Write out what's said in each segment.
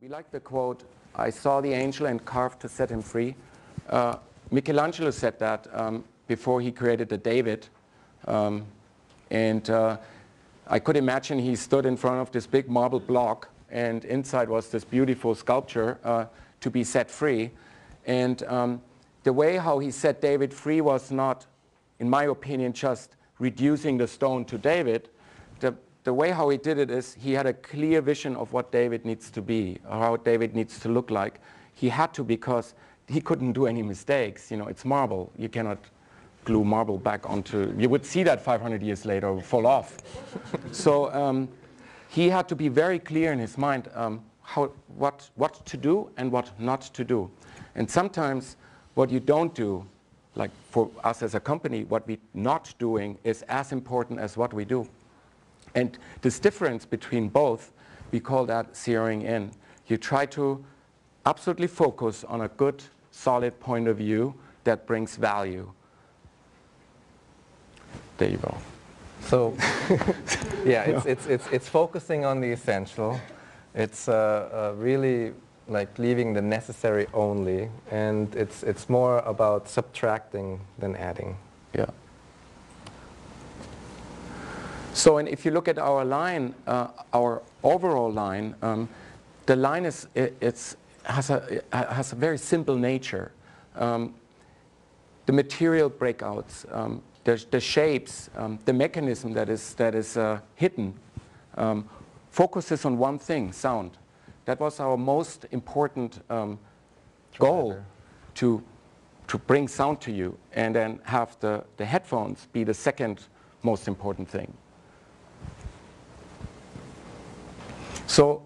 We like the quote, "I saw the angel and carved to set him free." Michelangelo said that before he created the David. I could imagine he stood in front of this big marble block, and inside was this beautiful sculpture to be set free. And the way how he set David free was not, in my opinion, just reducing the stone to David. The way how he did it is he had a clear vision of what David needs to be, or how David needs to look like. He had to, because he couldn't do any mistakes. You know, it's marble. You cannot glue marble back onto, you would see that 500 years later fall off. So he had to be very clear in his mind what to do and what not to do. And sometimes what you don't do, like for us as a company, what we're not doing is as important as what we do. And this difference between both, we call that zeroing in. You try to absolutely focus on a good, solid point of view that brings value. There you go. So, yeah, it's focusing on the essential. It's really like leaving the necessary only, and it's more about subtracting than adding. Yeah. So, and if you look at our line, our overall line, the line has a very simple nature. The material breakouts, the shapes, the mechanism that is hidden, focuses on one thing: sound. That was our most important goal, to bring sound to you, and then have the headphones be the second most important thing. So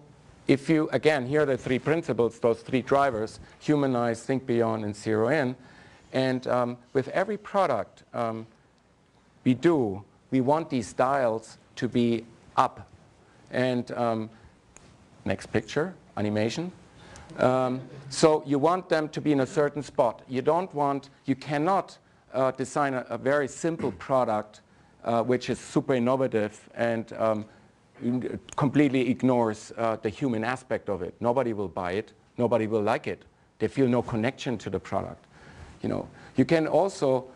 if you, again, here are the three principles, those three drivers: humanize, think beyond, and zero in. And with every product we want these dials to be up. And next picture, animation. So you want them to be in a certain spot. You cannot design a very simple product which is super innovative and completely ignores the human aspect of it. Nobody will buy it. Nobody will like it. They feel no connection to the product. You know, you can also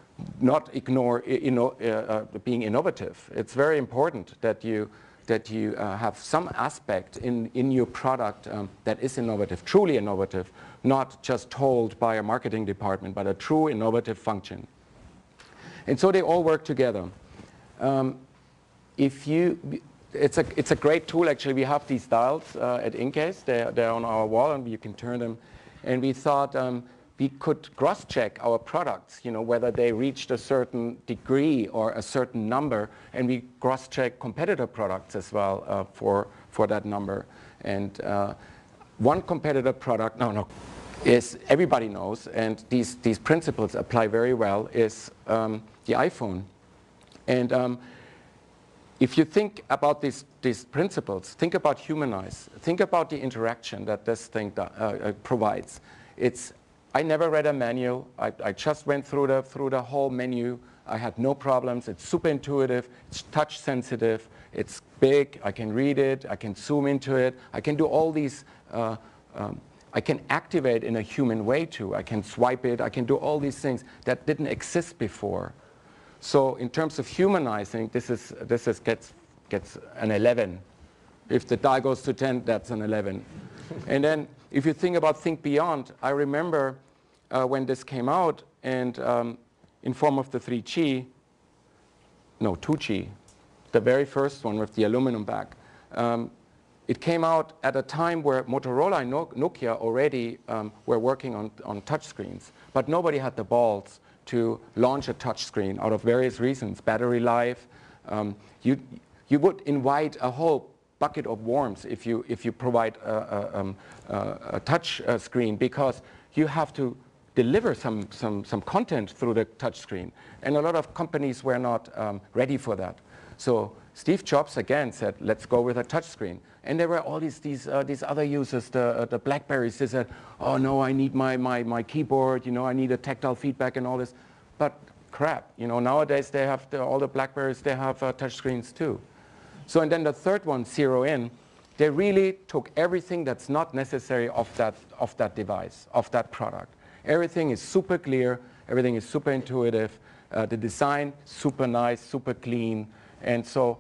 not ignore being innovative. It's very important that you have some aspect in your product that is innovative, truly innovative, not just told by a marketing department, but a true innovative function. And so they all work together. It's a great tool, actually. We have these dials at InCase. They're on our wall, and you can turn them. And we thought we could cross-check our products, you know, whether they reached a certain degree or a certain number, and we cross-check competitor products as well for that number. And one competitor product, is everybody knows, and these principles apply very well, is the iPhone. And if you think about these principles, think about humanize, think about the interaction that this thing provides. I never read a manual. I just went through the whole menu. I had no problems. It's super intuitive. It's touch sensitive. It's big. I can read it. I can zoom into it. I can do all these. I can activate in a human way too. I can swipe it. I can do all these things that didn't exist before. So in terms of humanizing, this gets an 11. If the die goes to 10, that's an 11. And then if you think about Think Beyond, I remember when this came out, and in form of the 2G, the very first one with the aluminum back. It came out at a time where Motorola and Nokia already were working on touchscreens, but nobody had the balls to launch a touchscreen out of various reasons, battery life. You would invite a whole bucket of worms if you provide a touch screen, because you have to deliver some content through the touch screen, and a lot of companies were not ready for that. So Steve Jobs again said, let's go with a touch screen. And there were all these other users, the Blackberries. They said, oh no, I need my keyboard, you know, I need a tactile feedback and all this. But crap, you know, nowadays they have all the Blackberries, they have touch screens too. So, and then the third one, zero in, they really took everything that's not necessary of that device, of that product. Everything is super clear, everything is super intuitive, the design super nice, super clean, and so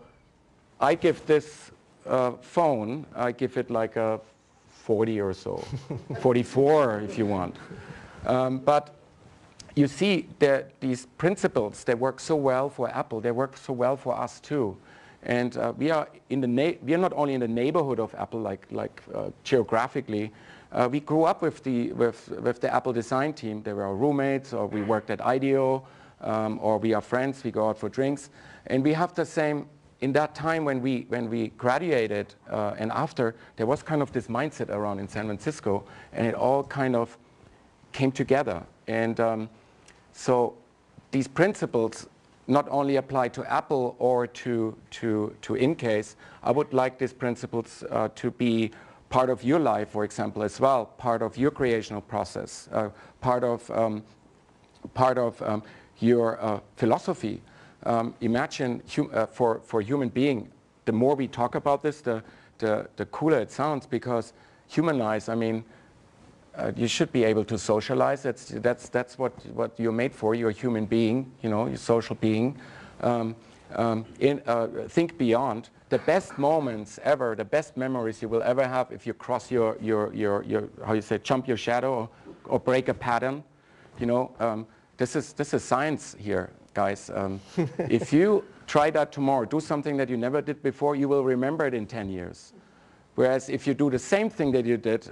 I give this phone, I give it like a 40 or so, 44 if you want. But you see that these principles, they work so well for Apple, they work so well for us too. And we are not only in the neighborhood of Apple, like geographically. We grew up with the Apple design team. They were our roommates, or we worked at IDEO, or we are friends. We go out for drinks, and we have the same. In that time when we graduated and after, there was kind of this mindset around in San Francisco, and it all kind of came together. And so these principles not only apply to Apple or to InCase. I would like these principles to be part of your life, for example, as well, part of your creational process, part of your philosophy. Imagine for human being, the more we talk about this, the cooler it sounds, because humanize, I mean, you should be able to socialize. That's what you're made for. You're a human being, you know, you're a social being. Think beyond. The best moments ever, the best memories you will ever have if you cross your how you say, jump your shadow or break a pattern. You know, this is science here, guys. If you try that tomorrow, do something that you never did before, you will remember it in 10 years. Whereas if you do the same thing that you did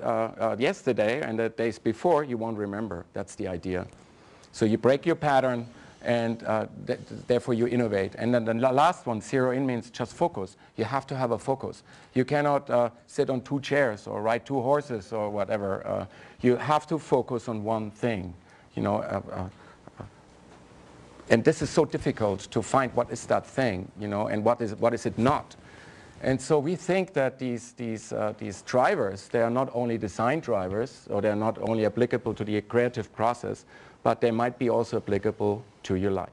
yesterday and the days before, you won't remember. That's the idea. So you break your pattern, and therefore you innovate. And then the last one, zero in, means just focus. You have to have a focus. You cannot sit on 2 chairs or ride 2 horses or whatever. You have to focus on one thing. You know, and this is so difficult to find what is that thing, you know, and what is it not. And so we think that these drivers, they are not only design drivers, or they're not only applicable to the creative process, but they might be also applicable to your life.